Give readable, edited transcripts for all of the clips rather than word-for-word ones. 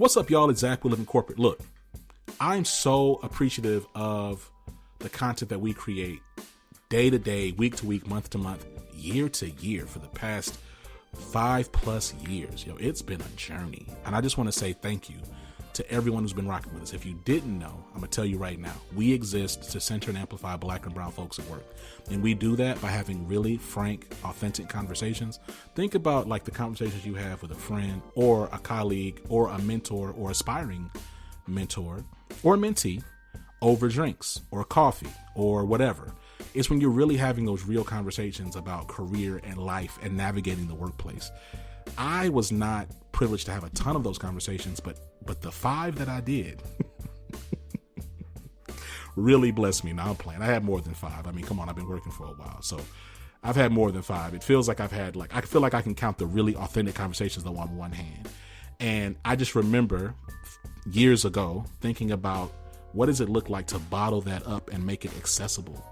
What's up, y'all? It's Zach. We live in corporate. Look, I'm so appreciative of the content that we create day to day, week to week, month to month, year to year for the past 5+ years. It's been a journey. And I just want to say thank you to everyone who's been rocking with us. If you didn't know, I'm going to tell you right now, we exist to center and amplify Black and brown folks at work. And we do that by having really frank, authentic conversations. Think about like the conversations you have with a friend or a colleague or a mentor or aspiring mentor or mentee over drinks or coffee or whatever. It's when you're really having those real conversations about career and life and navigating the workplace. I was not privileged to have a ton of those conversations, but the 5 that I did really blessed me. Now I'm playing. I had more than 5. I mean, come on, I've been working for a while. So I've had more than 5. It feels like I feel like I can count the really authentic conversations though on one hand. And I just remember years ago thinking about what does it look like to bottle that up and make it accessible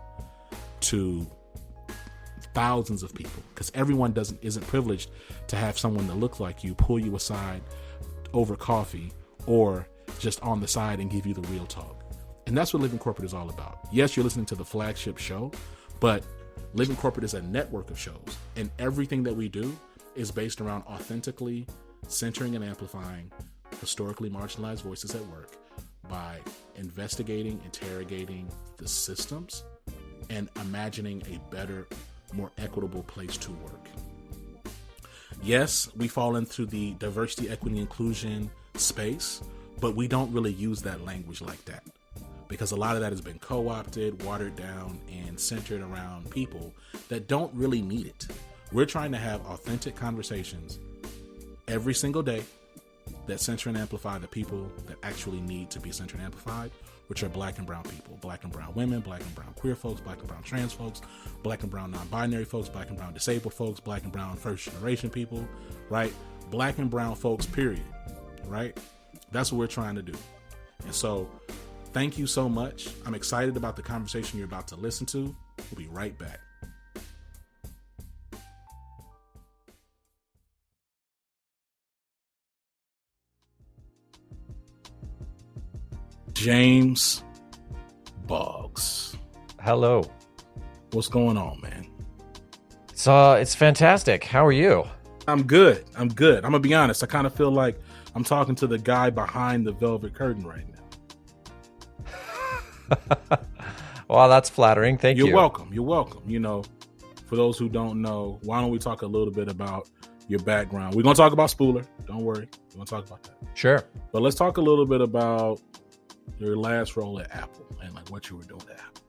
to thousands of people, because everyone isn't privileged to have someone that looks like you pull you aside over coffee or just on the side and give you the real talk. And that's what Living Corporate is all about. Yes, you're listening to the flagship show, but Living Corporate is a network of shows, and everything that we do is based around authentically centering and amplifying historically marginalized voices at work by investigating, interrogating the systems, and imagining a better, more equitable place to work. Yes, we fall into the diversity, equity, inclusion space, but we don't really use that language like that because a lot of that has been co-opted, watered down, and centered around people that don't really need it. We're trying to have authentic conversations every single day that center and amplify the people that actually need to be centered and amplified, which are Black and brown people, Black and brown women, Black and brown queer folks, Black and brown trans folks, Black and brown non-binary folks, Black and brown disabled folks, Black and brown first generation people, right? Black and brown folks, period, right? That's what we're trying to do. And so thank you so much. I'm excited about the conversation you're about to listen to. We'll be right back. James Boggs. Hello. What's going on, man? It's fantastic. How are you? I'm good. I'm gonna be honest. I kind of feel like I'm talking to the guy behind the velvet curtain right now. Well, that's flattering. Thank you. You're welcome. For those who don't know, why don't we talk a little bit about your background? We're gonna talk about Spooler. Don't worry. We're gonna talk about that. Sure. But let's talk a little bit about your last role at Apple and like what you were doing at Apple.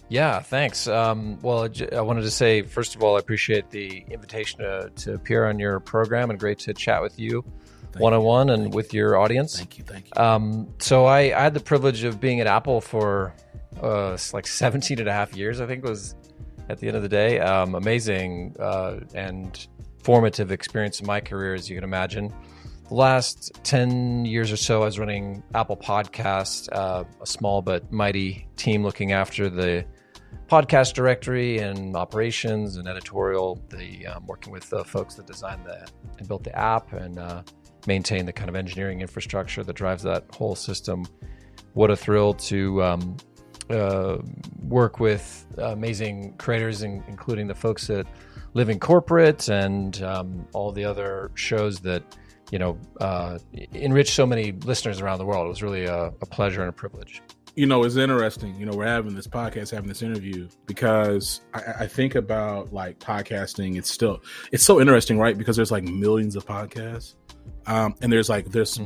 Yeah, thanks. Well, I wanted to say, first of all, I appreciate the invitation to appear on your program, and great to chat with you one-on-one and with your audience. Thank you. So I had the privilege of being at Apple for like 17 and a half years, I think was at the end of the day. Amazing and formative experience in my career, as you can imagine. The last 10 years or so, I was running Apple Podcast, a small but mighty team looking after the podcast directory and operations and editorial, working with the folks that designed and built the app and maintain the kind of engineering infrastructure that drives that whole system. What a thrill to work with amazing creators, including the folks that live in corporate and all the other shows that enrich so many listeners around the world. It was really a pleasure and a privilege. It's interesting. We're having this podcast, having this interview, because I think about like podcasting. It's so interesting, right? Because there's like millions of podcasts, and there's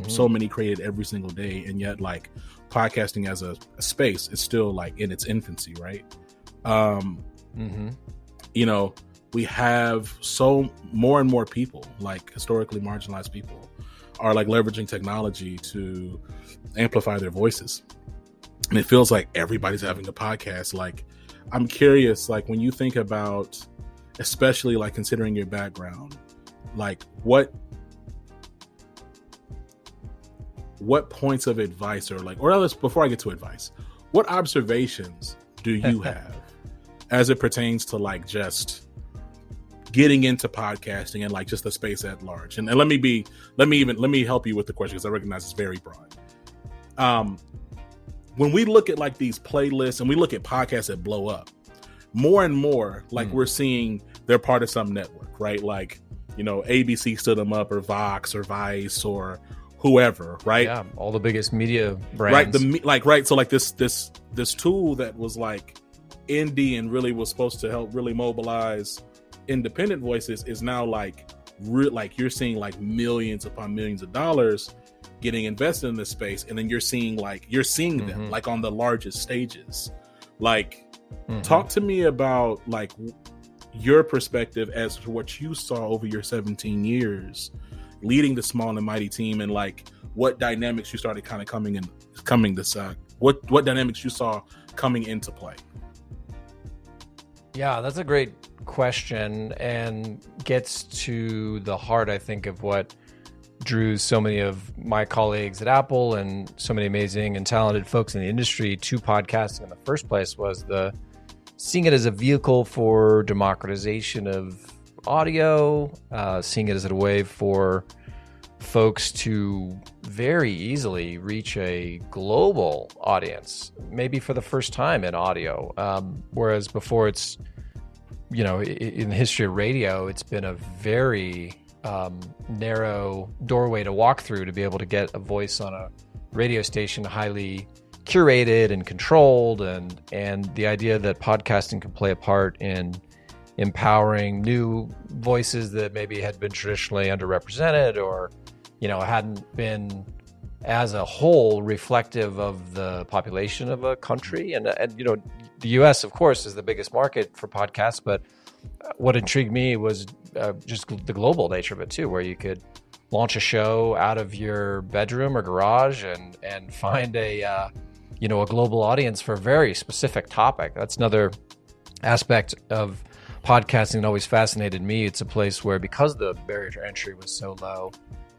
so many created every single day, and yet like podcasting as a space is still like in its infancy, right? We have more and more people, like historically marginalized people, are like leveraging technology to amplify their voices. And it feels like everybody's having a podcast. Like, I'm curious, like when you think about, especially like considering your background, like what points of advice before I get to advice, what observations do you have as it pertains to like just getting into podcasting and like just the space at large. And let me help you with the question, because I recognize it's very broad. When we look at like these playlists and we look at podcasts that blow up, more and more, like we're seeing they're part of some network, right? Like, you know, ABC stood them up, or Vox or Vice or whoever, right? Yeah, all the biggest media brands. Right. So like this tool that was like indie and really was supposed to help really mobilize independent voices is now like you're seeing like millions upon millions of dollars getting invested in this space, and then you're seeing them like on the largest stages. Like, talk to me about like your perspective as to what you saw over your 17 years leading the Small and Mighty team, and like what dynamics you started kind of what dynamics you saw coming into play. Yeah, that's a great question, and gets to the heart, I think, of what drew so many of my colleagues at Apple and so many amazing and talented folks in the industry to podcasting in the first place, was seeing it as a vehicle for democratization of audio, seeing it as a way for folks to very easily reach a global audience, maybe for the first time in audio. Whereas before, it's, you know, in the history of radio, it's been a very narrow doorway to walk through to be able to get a voice on a radio station, highly curated and controlled, and the idea that podcasting can play a part in empowering new voices that maybe had been traditionally underrepresented, or, you know, hadn't been as a whole reflective of the population of a country. And you know, the US, of course, is the biggest market for podcasts, but what intrigued me was just the global nature of it too, where you could launch a show out of your bedroom or garage and find a global audience for a very specific topic. That's another aspect of podcasting that always fascinated me. It's a place where, because the barrier to entry was so low,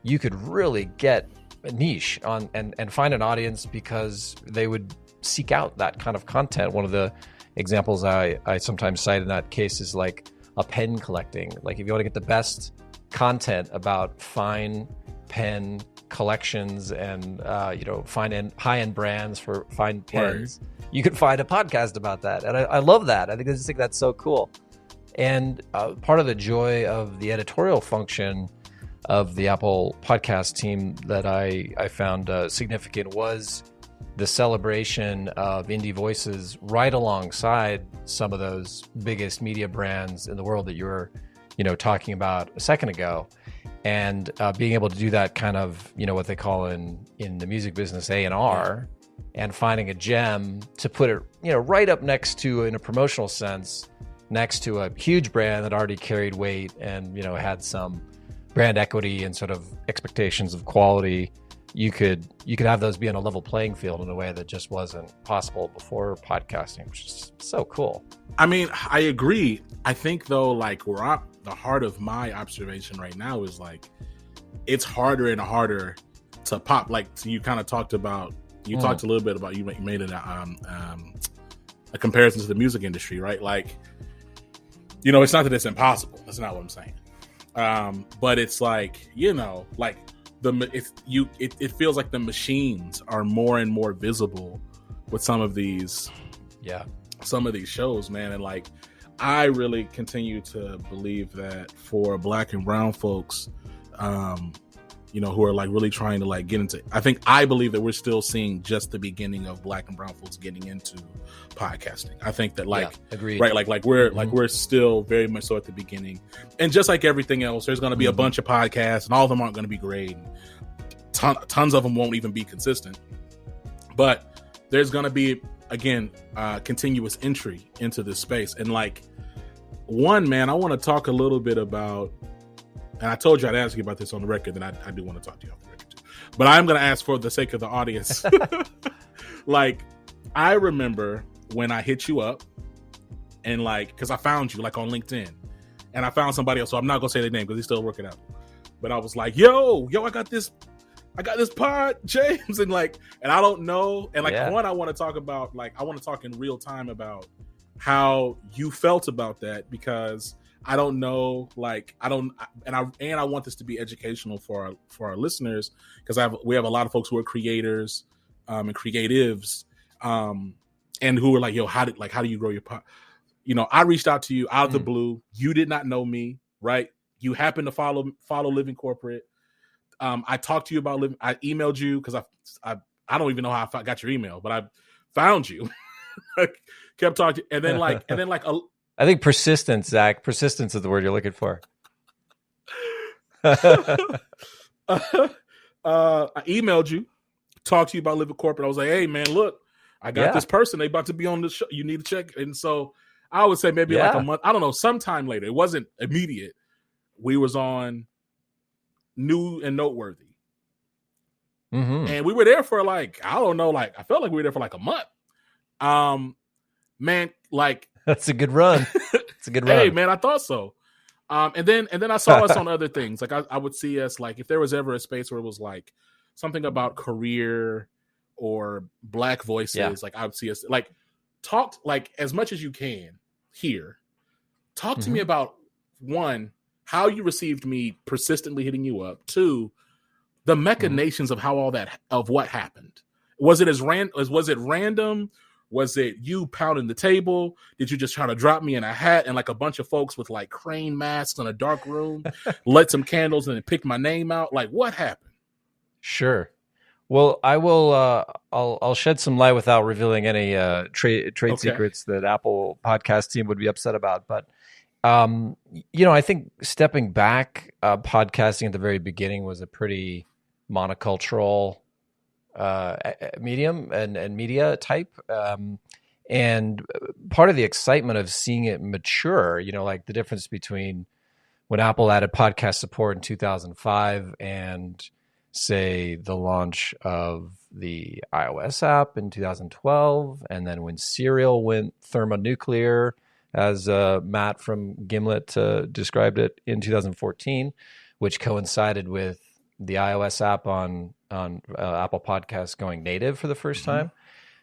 you could really get a niche on and find an audience, because they would seek out that kind of content. One of the examples I sometimes cite in that case is like a pen collecting. Like, if you want to get the best content about fine pen collections and fine high-end brands for fine pens, you could find a podcast about that. And I love that. I just think that's so cool. And part of the joy of the editorial function of the Apple podcast team that I found significant was the celebration of indie voices right alongside some of those biggest media brands in the world that you were, talking about a second ago. And being able to do that kind of, what they call in the music business A&R, and finding a gem to put it, right up next to, in a promotional sense, next to a huge brand that already carried weight and, had some brand equity and sort of expectations of quality. You could have those be on a level playing field in a way that just wasn't possible before podcasting, which is so cool. I mean, I agree. I think though, like, the heart of my observation right now is like, it's harder and harder to pop. Like, so you kind of talked about, talked a little bit about, you made it a comparison to the music industry, right? Like, it's not that it's impossible. That's not what I'm saying. But it's like, like it feels like the machines are more and more visible with some of these shows, man. And like, I really continue to believe that for Black and brown folks, who are like really trying to like get into, I believe that we're still seeing just the beginning of Black and brown folks getting into podcasting. I think that agreed. Right. Like we're still very much so at the beginning, and just like everything else, there's going to be a bunch of podcasts and all of them aren't going to be great. Tons of them won't even be consistent, but there's going to be, again, continuous entry into this space. And like, man, I want to talk a little bit about, and I told you I'd ask you about this on the record, and I do want to talk to you off the record too. But I'm going to ask for the sake of the audience. Like, I remember when I hit you up, and like, because I found you like on LinkedIn, and I found somebody else, so I'm not going to say their name because he's still working out. But I was like, yo, I got this pod, James, and I don't know. And like, one, I want to talk about, like, I want to talk in real time about how you felt about that, because I don't know, like I don't, and I want this to be educational for our listeners, because we have a lot of folks who are creators, and creatives, and who are like, yo, how do you grow your I reached out to you out of the blue. You did not know me, right? You happen to follow Living Corporate. I talked to you about living. I emailed you because I don't even know how I got your email, but I found you. Kept talking, and then I think persistence, Zach. Persistence is the word you're looking for. I emailed you, talked to you about Living Corporate. I was like, hey man, look, I got this person. They about to be on the show. You need to check. And so I would say maybe like a month. I don't know. Sometime later. It wasn't immediate. We was on New and Noteworthy. And we were there for like, I don't know, like I felt like we were there for like a month. Man, like that's a good run. It's a good run. Hey man, I thought so. And then I saw us on other things. Like I would see us, like if there was ever a space where it was like something about career or Black voices, like I would see us like talk like as much as you can here. Talk to me about, one, how you received me persistently hitting you up. Two, the machinations of how all that, of what happened. Was it random? Was it you pounding the table? Did you just try to drop me in a hat and like a bunch of folks with like crane masks in a dark room, lit some candles and then picked my name out? Like what happened? Sure. Well, I will. I'll shed some light without revealing any trade secrets that Apple Podcast team would be upset about. But I think stepping back, podcasting at the very beginning was a pretty monocultural medium and media type. And part of the excitement of seeing it mature, like the difference between when Apple added podcast support in 2005 and say the launch of the iOS app in 2012, and then when Serial went thermonuclear, as Matt from Gimlet described it, in 2014, which coincided with the iOS app on Apple Podcasts going native for the first time.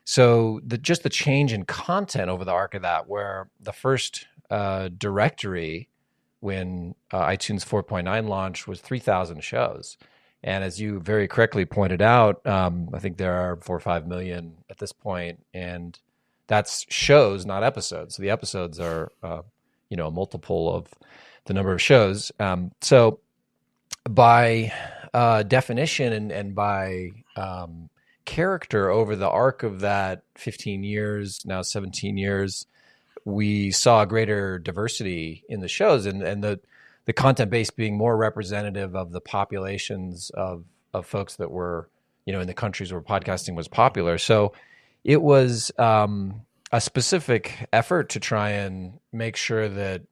So just the change in content over the arc of that, where the first directory when iTunes 4.9 launched was 3,000 shows. And as you very correctly pointed out, I think there are 4 or 5 million at this point, and that's shows, not episodes. So the episodes are, a multiple of the number of shows. So by definition and by character over the arc of that 15 years, now 17 years, we saw a greater diversity in the shows and the content base being more representative of the populations of folks that were, in the countries where podcasting was popular. So it was a specific effort to try and make sure that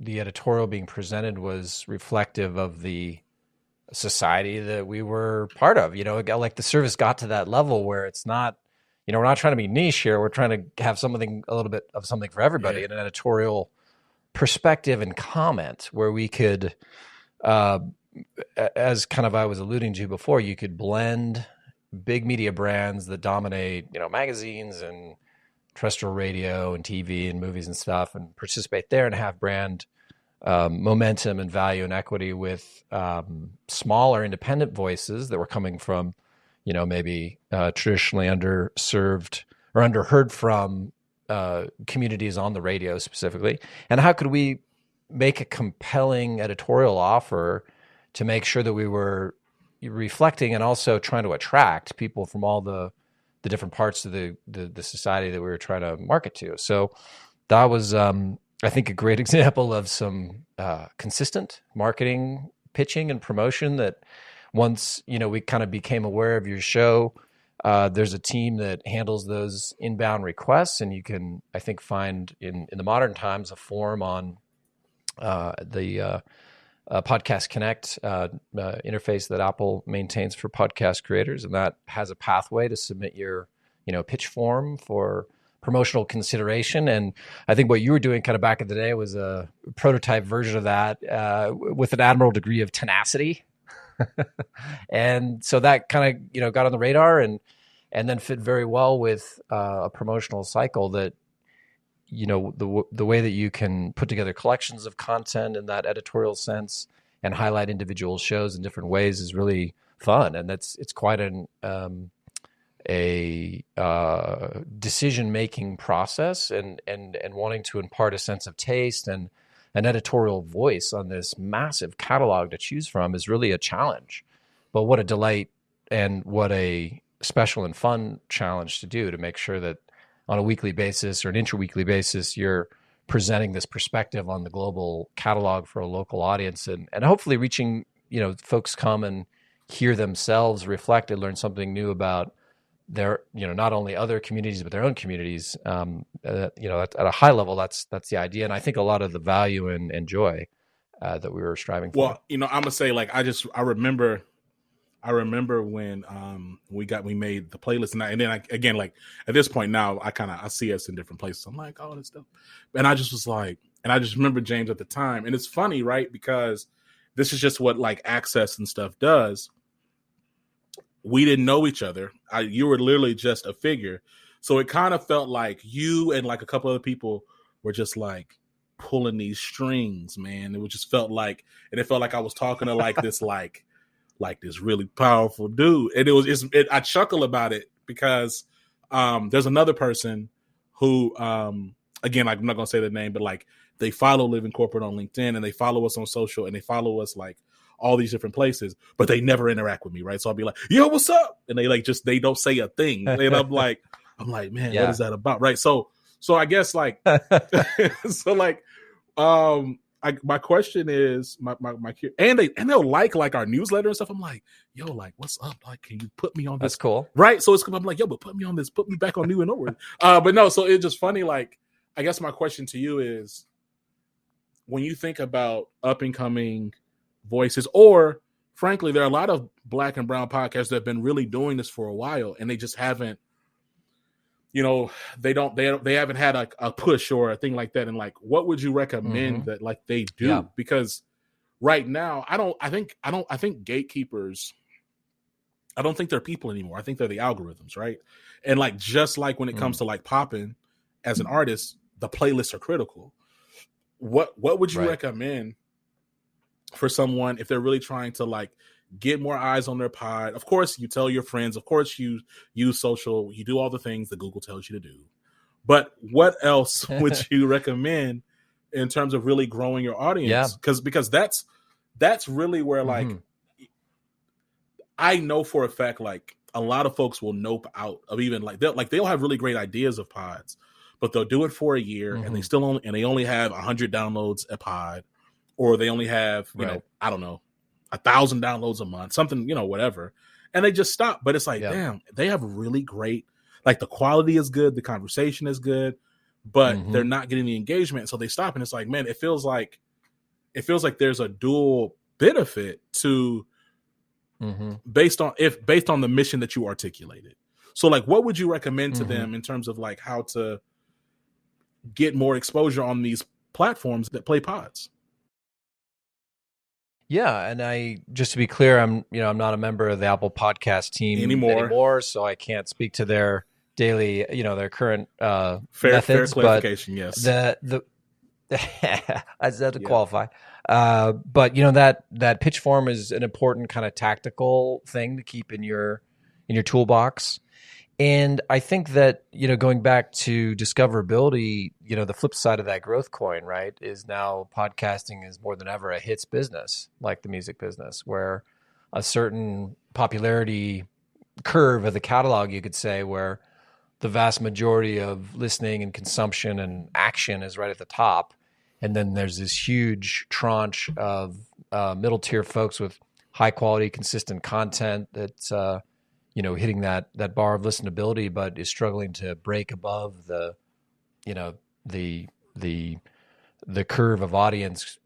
the editorial being presented was reflective of the society that we were part of. Like the service got to that level where it's not, we're not trying to be niche here. We're trying to have something, a little bit of something for everybody, an editorial perspective and comment where we could, as kind of I was alluding to before, you could blend big media brands that dominate, magazines and terrestrial radio and TV and movies and stuff, and participate there and have brand momentum and value and equity with smaller independent voices that were coming from, maybe traditionally underserved or underheard from communities on the radio specifically. And how could we make a compelling editorial offer to make sure that we were reflecting and also trying to attract people from all the different parts of the society that we were trying to market to? So that was, I think, a great example of some consistent marketing, pitching, and promotion that once, we kind of became aware of your show, there's a team that handles those inbound requests, and you can, I think, find in the modern times a form on the Podcast Connect interface that Apple maintains for podcast creators, and that has a pathway to submit your pitch form for promotional consideration. And I think what you were doing kind of back in the day was a prototype version of that with an admirable degree of tenacity. And so that kind of got on the radar and then fit very well with a promotional cycle that the way that you can put together collections of content in that editorial sense and highlight individual shows in different ways is really fun, and it's quite a decision making process, and wanting to impart a sense of taste and an editorial voice on this massive catalog to choose from is really a challenge. But what a delight, and what a special and fun challenge to do, to make sure that on a weekly basis or an intra-weekly basis, you're presenting this perspective on the global catalog for a local audience, and hopefully reaching, folks come and hear themselves, reflect, and learn something new about their, not only other communities, but their own communities. At a high level, that's the idea. And I think a lot of the value and joy that we were striving for. Well, I'm going to say, like, I remember when we made the playlist, and then again, like, at this point now, I see us in different places. I'm like, oh, this stuff. And I just was like, and I just remember James at the time. And it's funny, right? Because this is just what like Access and stuff does. We didn't know each other. You were literally just a figure. So it kind of felt like you and like a couple other people were just like pulling these strings, man. It felt like I was talking to like this, like this really powerful dude. And I chuckle about it because there's another person who, again, like, I'm not going to say their name, but like they follow Living Corporate on LinkedIn, and they follow us on social, and they follow us like all these different places, but they never interact with me, right? So I'll be like, yo, what's up? And they like they don't say a thing. And I'm like, man, What is that about? Right. So I guess like so like my question is my and they'll like our newsletter and stuff. I'm like, yo, like, what's up? Like, can you put me on this? That's cool. Right. So I'm like, yo, but put me on this, put me back on New and Norwood. But no, so it's just funny. Like, I guess my question to you is, when you think about up and coming voices, or frankly, there are a lot of Black and brown podcasts that have been really doing this for a while, and they just haven't, they haven't had a push or a thing like that. And like, what would you recommend that like they do? Yeah. Because right now, I think gatekeepers, I don't think they're people anymore. I think they're the algorithms, right? And like, just like when it comes to like popping as an artist, the playlists are critical. What would you recommend for someone if they're really trying to like get more eyes on their pod? Of course, you tell your friends. Of course, you use social. You do all the things that Google tells you to do. But what else would you recommend in terms of really growing your audience? Yeah. Because that's really where like I know for a fact, like, a lot of folks will nope out of even like they'll have really great ideas of pods, but they'll do it for a year and they only have 100 downloads a pod. Or they only have, I don't know, 1,000 downloads a month, something, whatever. And they just stop. But it's like, damn, they have really great, like, the quality is good, the conversation is good, but they're not getting the engagement. So they stop, and it's like, man, it feels like there's a dual benefit to based on the mission that you articulated. So like, what would you recommend to them in terms of like how to get more exposure on these platforms that play pods? Yeah, and just to be clear, I'm not a member of the Apple Podcast team anymore, so I can't speak to their daily, their current fair But clarification. Yes, the I just have to qualify. But that pitch form is an important kind of tactical thing to keep in your toolbox. And I think that, going back to discoverability, the flip side of that growth coin, right, is now podcasting is more than ever a hits business, like the music business, where a certain popularity curve of the catalog, you could say, where the vast majority of listening and consumption and action is right at the top. And then there's this huge tranche of middle tier folks with high quality, consistent content that's, hitting that bar of listenability, but is struggling to break above the curve of audience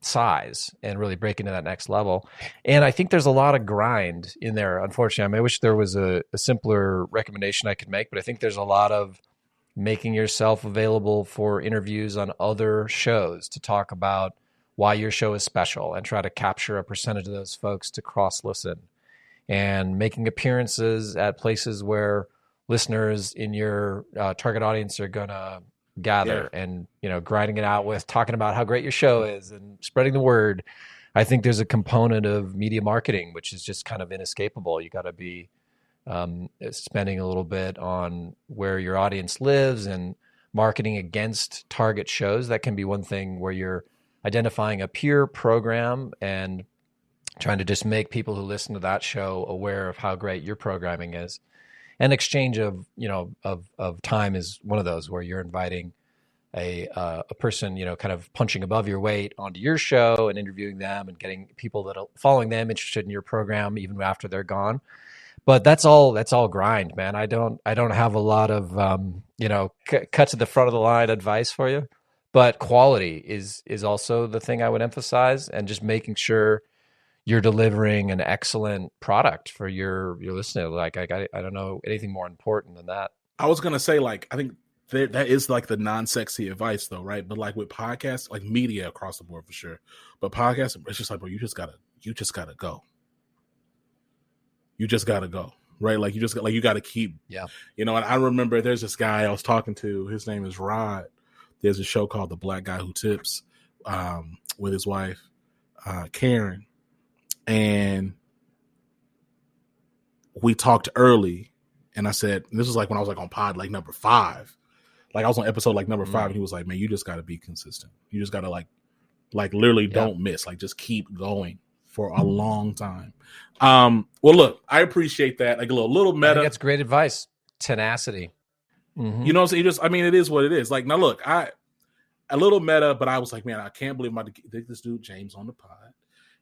size and really break into that next level. And I think there's a lot of grind in there. Unfortunately, I wish there was a simpler recommendation I could make, but I think there's a lot of making yourself available for interviews on other shows to talk about why your show is special and try to capture a percentage of those folks to cross listen. And making appearances at places where listeners in your target audience are going to gather and, grinding it out with talking about how great your show is and spreading the word. I think there's a component of media marketing, which is just kind of inescapable. You got to be spending a little bit on where your audience lives and marketing against target shows. That can be one thing where you're identifying a peer program and trying to just make people who listen to that show aware of how great your programming is. And exchange of time is one of those where you're inviting a person, kind of punching above your weight onto your show and interviewing them and getting people that are following them interested in your program even after they're gone. But that's all grind, man. I don't have a lot of cut to the front of the line advice for you, but quality is also the thing I would emphasize, and just making sure you're delivering an excellent product for your listener. Like I don't know anything more important than that. I was gonna say, like, I think that is like the non-sexy advice, though, right? But like with podcasts, like media across the board for sure, but podcasts, it's just like, bro, you just gotta go. You just gotta go, right? Like you gotta keep, And I remember there's this guy I was talking to. His name is Rod. There's a show called The Black Guy Who Tips, with his wife, Karen. And we talked early, and I said, and this was like when I was like on pod like number 5, like I was on episode like number 5, and he was like, "Man, you just got to be consistent. You just got to like literally don't miss. Like just keep going for a long time." Well, look, I appreciate that. Like a little meta. I think that's great advice. Tenacity. Mm-hmm. You know what I'm saying? It is what it is. Like now, look, a little meta, but I was like, man, I can't believe I'm about to get this dude James on the pod.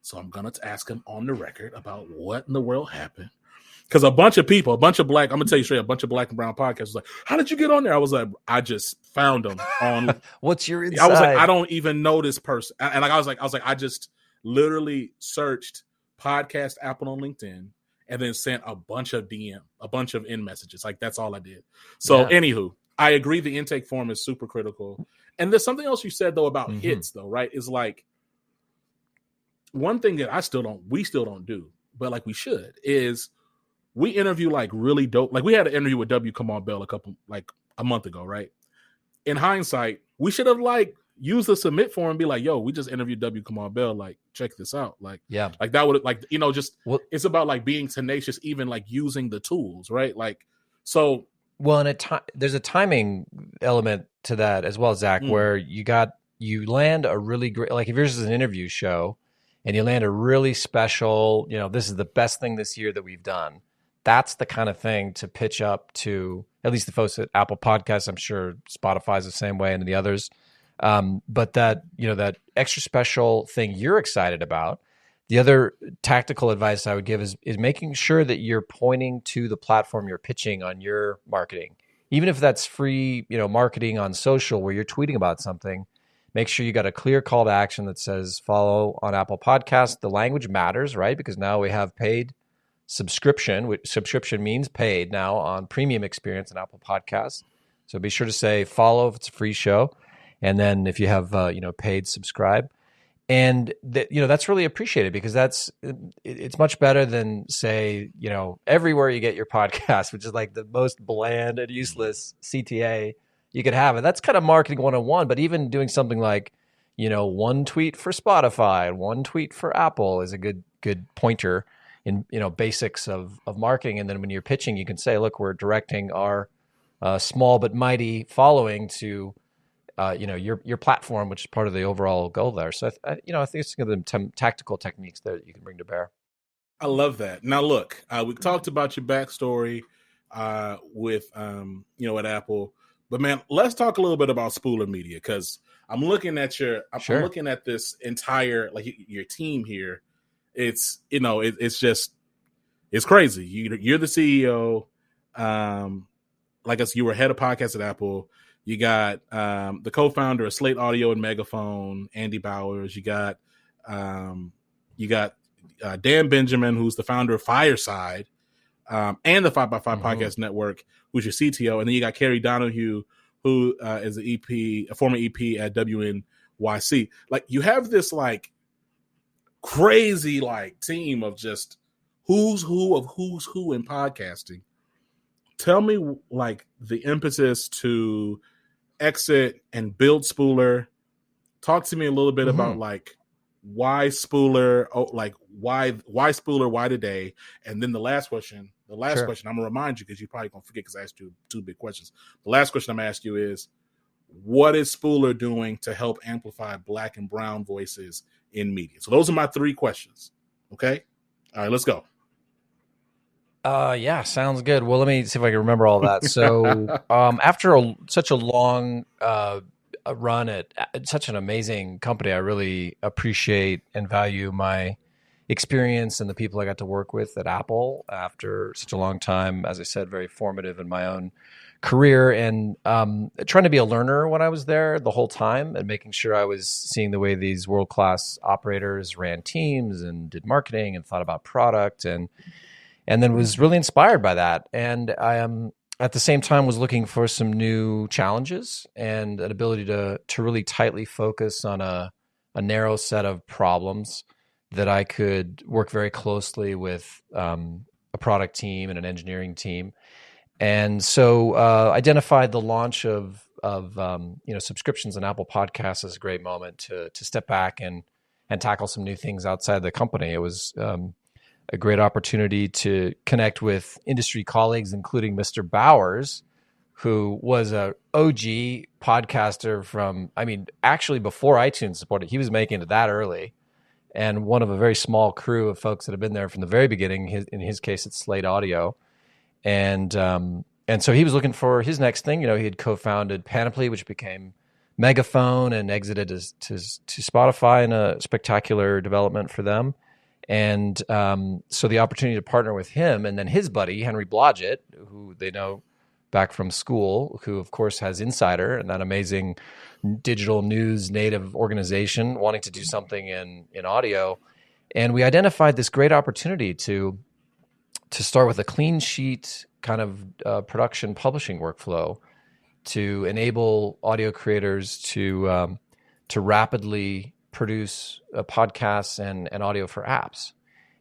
So I'm going to ask him on the record about what in the world happened. Because a bunch of black, I'm going to tell you straight, a bunch of black and brown podcasts was like, how did you get on there? I was like, I just found them on. What's your inside? I was like, I don't even know this person. And like, I was like, I just literally searched podcast Apple on LinkedIn and then sent a bunch of in messages. Like that's all I did. So anywho, I agree. The intake form is super critical. And there's something else you said though about hits though, right? Is like, one thing that we still don't do, but like we should, is we interview like really dope. Like we had an interview with W. Kamau Bell a month ago, right? In hindsight, we should have like used the submit form and be like, yo, we just interviewed W. Kamau Bell. Like, check this out. Like that would like, it's about like being tenacious, even like using the tools, right? Like, so. Well, and there's a timing element to that as well, Zach, where you land a really great, like if yours is an interview show, and you land a really special, this is the best thing this year that we've done. That's the kind of thing to pitch up to at least the folks at Apple Podcasts. I'm sure Spotify's the same way and the others. But that extra special thing you're excited about. The other tactical advice I would give is making sure that you're pointing to the platform you're pitching on your marketing. Even if that's free, marketing on social where you're tweeting about something. Make sure you got a clear call to action that says follow on Apple Podcasts. The language matters, right? Because now we have paid subscription, which subscription means paid now on premium experience in Apple Podcasts. So be sure to say follow if it's a free show. And then if you have, paid, subscribe. And that's really appreciated because it's much better than say, everywhere you get your podcast, which is like the most bland and useless CTA you could have it. That's kind of marketing 101, but even doing something like, one tweet for Spotify, one tweet for Apple is a good pointer in, basics of marketing. And then when you're pitching, you can say, look, we're directing our small but mighty following to, your platform, which is part of the overall goal there. So, I think it's some tactical techniques that you can bring to bear. I love that. Now, look, we talked about your backstory with, at Apple. But man, let's talk a little bit about Spooler Media because I'm looking at I'm looking at this entire like your team here. It's it's crazy. You're the CEO. Like us, you were head of podcasts at Apple. You got the co-founder of Slate Audio and Megaphone, Andy Bowers. You got Dan Benjamin, who's the founder of Fireside. And the 5x5 Podcast Network, who's your CTO. And then you got Carrie Donahue, who is a former EP at WNYC. Like, you have this, like, crazy, like, team of just who's who in podcasting. Tell me, like, the impetus to exit and build Spooler. Talk to me a little bit about like why Spooler, why Spooler, why today? And then the last question, I'm gonna remind you because you're probably gonna forget because I asked you two big questions. The last question I'm gonna ask you is, what is Spooler doing to help amplify Black and brown voices in media? So those are my three questions. Okay. All right, let's go. Yeah, sounds good. Well, let me see if I can remember all that. So, after such a long a run at such an amazing company, I really appreciate and value my experience and the people I got to work with at Apple after such a long time. As I said, very formative in my own career, and trying to be a learner when I was there the whole time, and making sure I was seeing the way these world-class operators ran teams and did marketing and thought about product, and then was really inspired by that. And I at the same time was looking for some new challenges and an ability to really tightly focus on a narrow set of problems that I could work very closely with a product team and an engineering team. And so identified the launch of subscriptions and Apple Podcasts as a great moment to step back and tackle some new things outside the company. It was a great opportunity to connect with industry colleagues, including Mr. Bowers, who was a OG podcaster from, actually before iTunes supported. He was making it that early, and one of a very small crew of folks that have been there from the very beginning. In his case, it's Slate Audio, and so he was looking for his next thing. He had co-founded Panoply, which became Megaphone, and exited to Spotify in a spectacular development for them. And so the opportunity to partner with him and then his buddy, Henry Blodgett, who they know back from school, who of course has Insider and that amazing digital news native organization, wanting to do something in audio. And we identified this great opportunity to start with a clean sheet kind of production publishing workflow to enable audio creators to rapidly produce podcasts and audio for apps.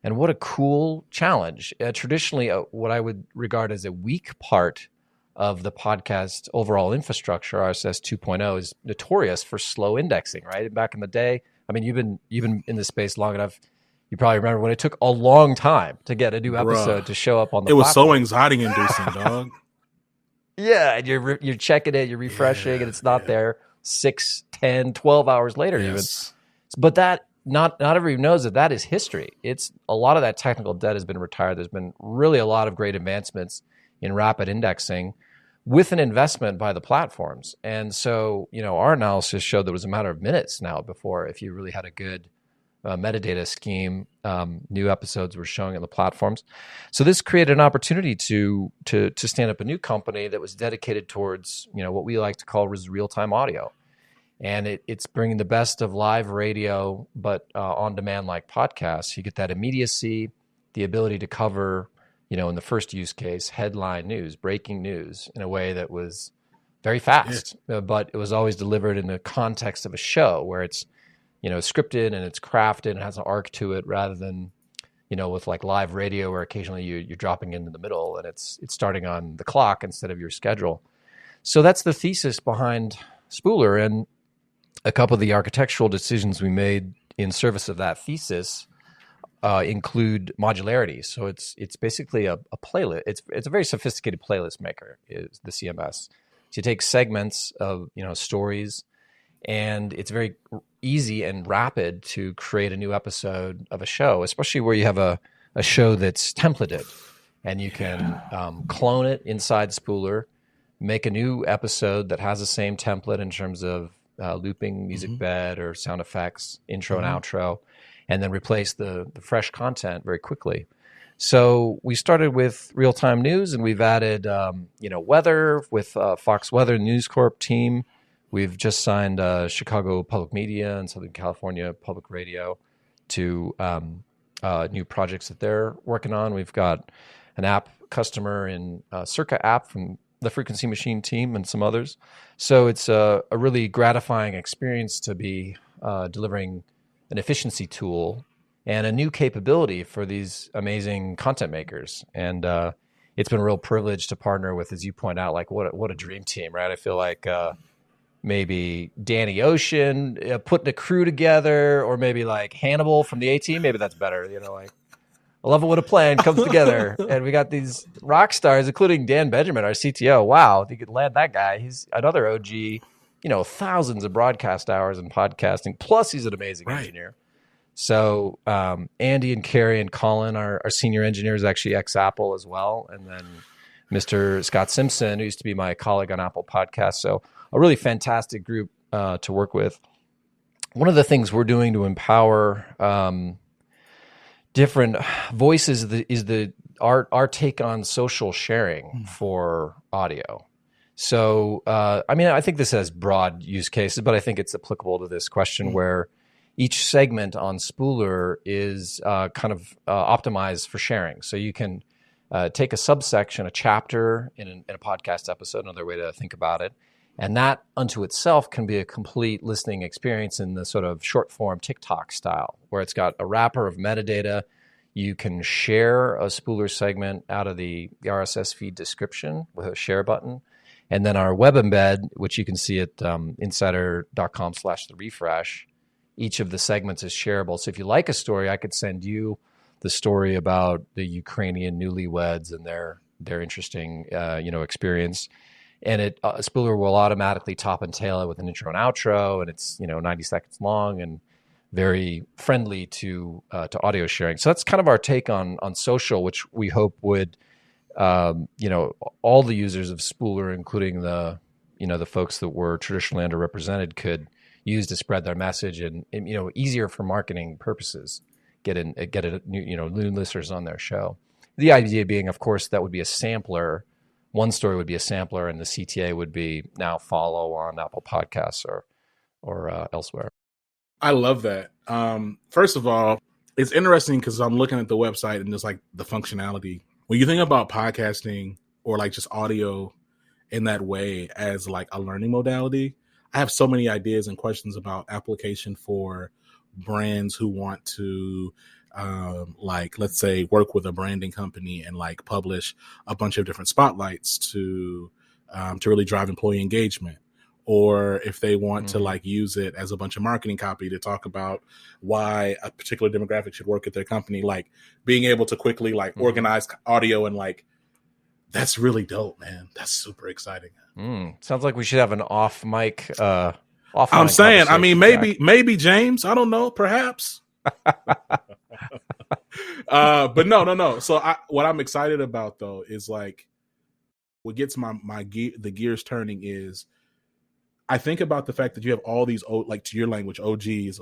And what a cool challenge. Traditionally, what I would regard as a weak part of the podcast overall infrastructure, RSS 2.0, is notorious for slow indexing, right? Back in the day, you've been in this space long enough, you probably remember when it took a long time to get a new episode to show up on the platform. It was so anxiety-inducing, dog. Yeah, and you're checking it, you're refreshing, and it's not there 6, 10, 12 hours later even. But that not everybody knows that is history. It's a lot of that technical debt has been retired. There's been really a lot of great advancements in rapid indexing with an investment by the platforms. And so, our analysis showed that it was a matter of minutes now before, if you really had a good metadata scheme, new episodes were showing on the platforms. So this created an opportunity to stand up a new company that was dedicated towards, what we like to call real-time audio. And it's bringing the best of live radio, but on demand like podcasts. You get that immediacy, the ability to cover, in the first use case, headline news, breaking news in a way that was very fast, but it was always delivered in the context of a show where it's, scripted and it's crafted and has an arc to it, rather than, with like live radio where occasionally you're dropping into the middle and it's starting on the clock instead of your schedule. So that's the thesis behind Spooler. And a couple of the architectural decisions we made in service of that thesis include modularity. So it's basically a playlist. It's a very sophisticated playlist maker, is the CMS. So you take segments of stories, and it's very easy and rapid to create a new episode of a show, especially where you have a show that's templated, and you can clone it inside Spooler, make a new episode that has the same template in terms of looping music bed or sound effects, intro and outro, and then replace the fresh content very quickly. So we started with real-time news, and we've added weather with Fox Weather News Corp team. We've just signed Chicago Public Media and Southern California Public Radio to new projects that they're working on. We've got an app customer in Circa app from the Frequency Machine team and some others. So it's a really gratifying experience to be delivering an efficiency tool and a new capability for these amazing content makers. And it's been a real privilege to partner with, as you point out, like what a dream team, right? I feel like maybe Danny Ocean putting a crew together, or maybe like Hannibal from the A-Team. Maybe that's better. Like I love it when a plan comes together, and we got these rock stars, including Dan Benjamin, our CTO. Wow, if you could land that guy, he's another OG. Thousands of broadcast hours in podcasting. Plus, he's an amazing engineer. So Andy and Carrie and Colin, our senior engineers, actually ex-Apple as well, and then Mr. Scott Simpson, who used to be my colleague on Apple Podcasts. So a really fantastic group to work with. One of the things we're doing to empower different voices is our take on social sharing for audio. So, I think this has broad use cases, but I think it's applicable to this question where each segment on Spooler is kind of optimized for sharing. So you can take a subsection, a chapter in a podcast episode, another way to think about it, and that unto itself can be a complete listening experience in the sort of short form TikTok style, where it's got a wrapper of metadata. You can share a Spooler segment out of the RSS feed description with a share button. And then our web embed, which you can see at insider.com/therefresh, each of the segments is shareable. So if you like a story, I could send you the story about the Ukrainian newlyweds and their interesting experience. And Spooler will automatically top and tail it with an intro and outro, and it's 90 seconds long and very friendly to audio sharing. So that's kind of our take on social, which we hope would all the users of Spooler, including the folks that were traditionally underrepresented, could use to spread their message and easier for marketing purposes, get new listeners on their show. The idea being, of course, that would be a sampler. One story would be a sampler, and the CTA would be now follow on Apple Podcasts or elsewhere. I love that. First of all, it's interesting because I'm looking at the website and just like the functionality. When you think about podcasting or like just audio in that way as like a learning modality, I have so many ideas and questions about application for brands who want to let's say work with a branding company and like publish a bunch of different spotlights to really drive employee engagement. Or if they want to like use it as a bunch of marketing copy to talk about why a particular demographic should work at their company, like being able to quickly like organize audio and like, that's really dope, man. That's super exciting. Sounds like we should have an off mic. I'm saying, I mean, maybe James, I don't know, perhaps. But no. So what I'm excited about though is like, what gets the gears turning is, I think about the fact that you have all these, like to your language, OGs.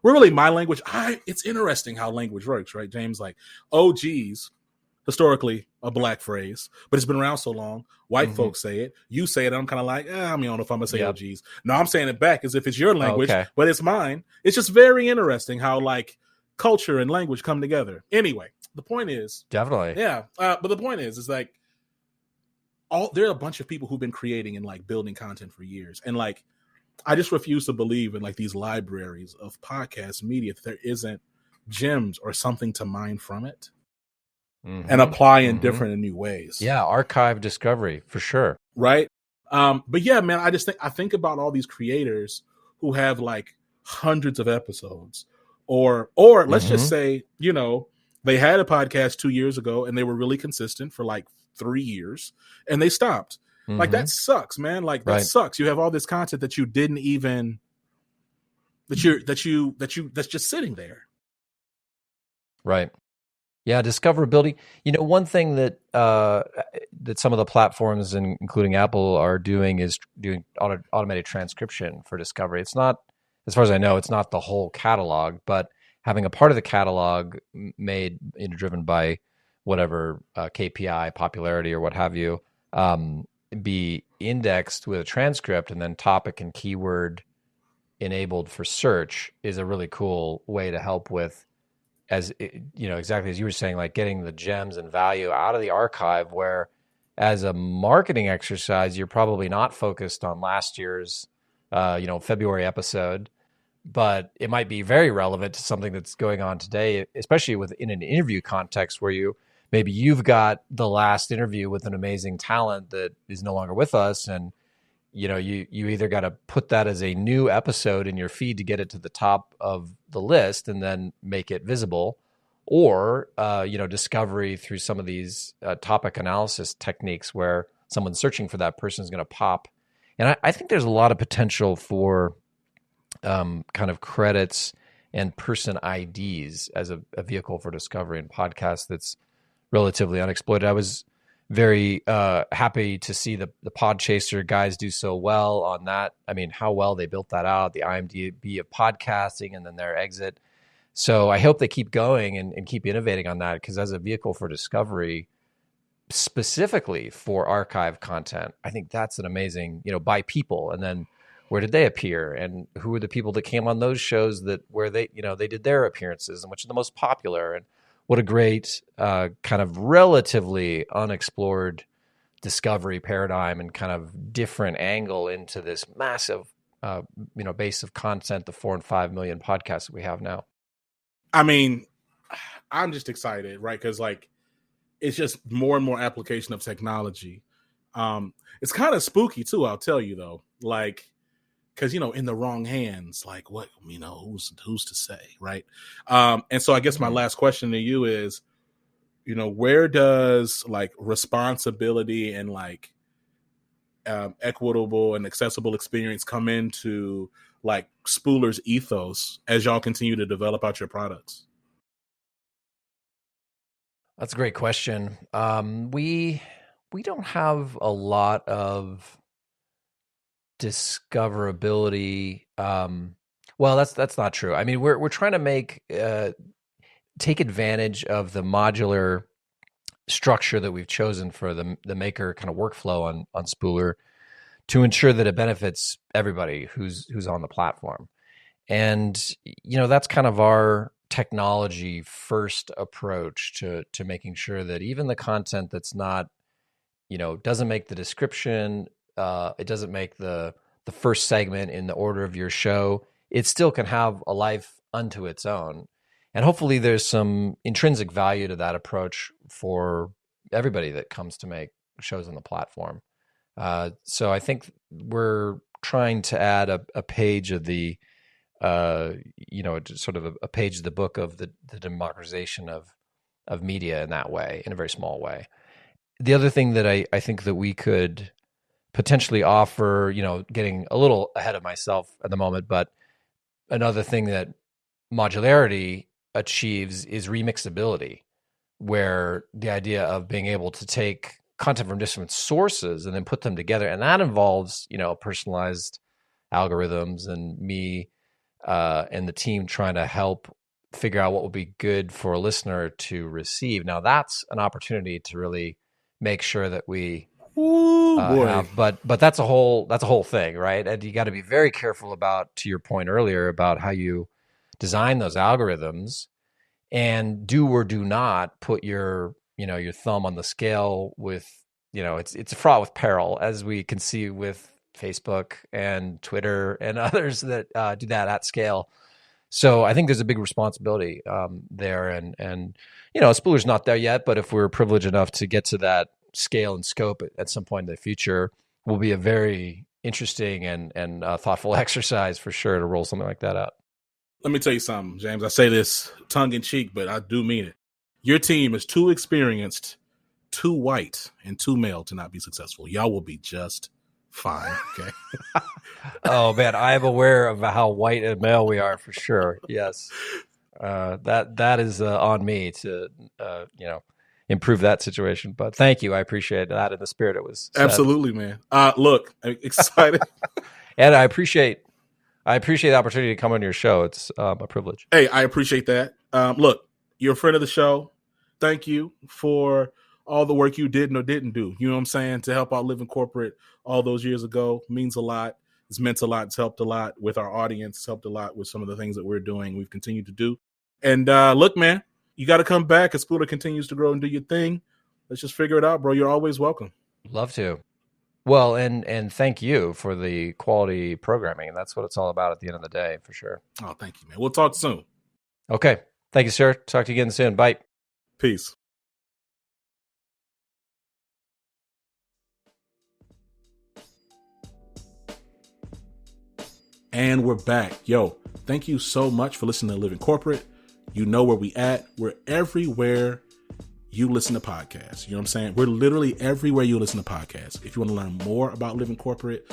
We're really my language. It's interesting how language works, right, James? Like OGs, historically a black phrase, but it's been around so long. White folks say it. You say it. I'm kind of like, I don't know if I'm going to say OGs. No, I'm saying it back as if it's your language, but it's mine. It's just very interesting how like culture and language come together. Anyway, the point is. Definitely. Yeah. But the point is like, there are a bunch of people who've been creating and like building content for years. And like, I just refuse to believe in like these libraries of podcast media that there isn't gems or something to mine from it and apply in different and new ways. Yeah. Archive discovery for sure. Right. But yeah, man, I think about all these creators who have like hundreds of episodes or let's just say, they had a podcast 2 years ago and they were really consistent for like 3 years and they stopped. Like that sucks, man. Like that sucks. You have all this content that you didn't even that's just sitting there. Right. Yeah, discoverability. One thing that some of the platforms, including Apple, are doing is doing automated transcription for discovery. It's not, as far as I know, it's not the whole catalog, but having a part of the catalog made, driven by whatever KPI, popularity, or what have you, be indexed with a transcript and then topic and keyword enabled for search is a really cool way to help with, exactly as you were saying, like getting the gems and value out of the archive, where as a marketing exercise, you're probably not focused on last year's, February episode, but it might be very relevant to something that's going on today, especially in an interview context where maybe you've got the last interview with an amazing talent that is no longer with us, and you either got to put that as a new episode in your feed to get it to the top of the list and then make it visible, or discovery through some of these topic analysis techniques where someone searching for that person is going to pop. And I think there's a lot of potential for kind of credits and person IDs as a vehicle for discovery in podcasts that's relatively unexploited. I was very happy to see the Podchaser guys do so well on that. I mean, how well they built that out, the IMDb of podcasting, and then their exit. So I hope they keep going and keep innovating on that, because as a vehicle for discovery, specifically for archive content, I think that's an amazing, by people. And then where did they appear, and who were the people that came on those shows where they did their appearances, and which are the most popular, and what a great kind of relatively unexplored discovery paradigm and kind of different angle into this massive, base of content, the 4 and 5 million podcasts that we have now. I mean, I'm just excited, right? Because it's just more and more application of technology. It's kind of spooky too, I'll tell you though. Because in the wrong hands, what who's to say, right? And so I guess my last question to you is, where does responsibility and equitable and accessible experience come into Spooler's ethos as y'all continue to develop out your products? That's a great question. We don't have a lot of discoverability. Well, that's not true. I mean, we're trying to take advantage of the modular structure that we've chosen for the maker kind of workflow on Spooler to ensure that it benefits everybody who's on the platform. And that's kind of our technology first approach to making sure that even the content that's not, doesn't make the description, it doesn't make the first segment in the order of your show, it still can have a life unto its own. And hopefully there's some intrinsic value to that approach for everybody that comes to make shows on the platform. So I think we're trying to add a page of the, sort of a page of the book of the democratization of media in that way, in a very small way. The other thing that I think that we could potentially offer, getting a little ahead of myself at the moment, but another thing that modularity achieves is remixability, where the idea of being able to take content from different sources and then put them together. And that involves, personalized algorithms and me and the team trying to help figure out what would be good for a listener to receive. Now that's an opportunity to really make sure that we have, but that's a whole thing, right? And you got to be very careful about, to your point earlier, about how you design those algorithms, and do or do not put your thumb on the scale with, it's fraught with peril, as we can see with Facebook and Twitter and others that do that at scale. So I think there's a big responsibility there, and Spooler's not there yet, but if we're privileged enough to get to that scale and scope at some point in the future, will be a very interesting and thoughtful exercise for sure to roll something like that out. Let me tell you something, James. I say this tongue in cheek, but I do mean it. Your team is too experienced, too white, and too male to not be successful. Y'all will be just fine. Okay. Oh man, I am aware of how white and male we are for sure. Yes, that is on me to improve that situation. But thank you, I appreciate that in the spirit it was said. Absolutely, man. Look, I'm excited, and I appreciate the opportunity to come on your show. It's a privilege. Hey, I appreciate that. Look, you're a friend of the show. Thank you for all the work you did or didn't do. You know what I'm saying? To help out Living Corporate all those years ago means a lot. It's meant a lot. It's helped a lot with our audience. It's helped a lot with some of the things that we're doing. We've continued to do. And look, man, you got to come back as Spooler continues to grow and do your thing. Let's just figure it out, bro. You're always welcome. Love to. Well, and thank you for the quality programming. That's what it's all about at the end of the day, for sure. Oh, thank you, man. We'll talk soon. Okay. Thank you, sir. Talk to you again soon. Bye. Peace. And we're back. Yo, thank you so much for listening to Living Corporate. You know where we at. We're everywhere you listen to podcasts. You know what I'm saying? We're literally everywhere you listen to podcasts. If you want to learn more about Living Corporate,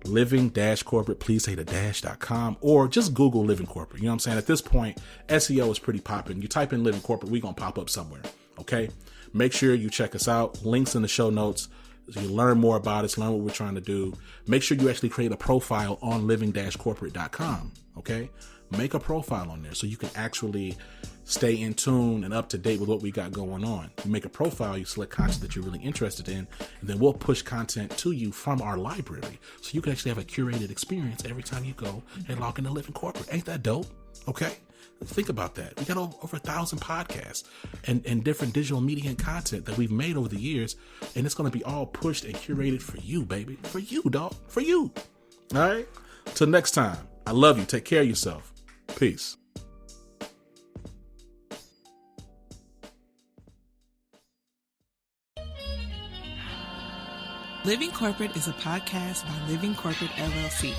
living-corporate, please say the dash.com, or just Google Living Corporate. You know what I'm saying? At this point, SEO is pretty popping. You type in Living Corporate, we're going to pop up somewhere. Okay? Make sure you check us out. Links in the show notes. So you learn more about us, learn what we're trying to do. Make sure you actually create a profile on living-corporate.com. Okay? Make a profile on there so you can actually stay in tune and up to date with what we got going on. You make a profile, you select content that you're really interested in, and then we'll push content to you from our library. So you can actually have a curated experience every time you go and log into Living Corporate. Ain't that dope? Okay? Think about that. We got over 1,000 podcasts and different digital media and content that we've made over the years, and it's going to be all pushed and curated for you, baby. For you, dog. For you. All right? Till next time, I love you. Take care of yourself. Peace. Living Corporate is a podcast by Living Corporate LLC.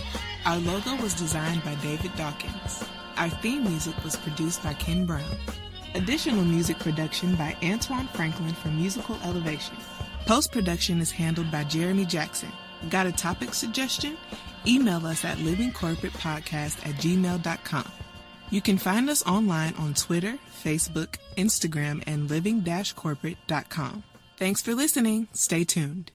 Our logo was designed by David Dawkins. Our theme music was produced by Ken Brown. Additional music production by Antoine Franklin for Musical Elevation. Post-production is handled by Jeremy Jackson. Got a topic suggestion? Email us at livingcorporatepodcast@gmail.com. You can find us online on Twitter, Facebook, Instagram, and living-corporate.com. Thanks for listening. Stay tuned.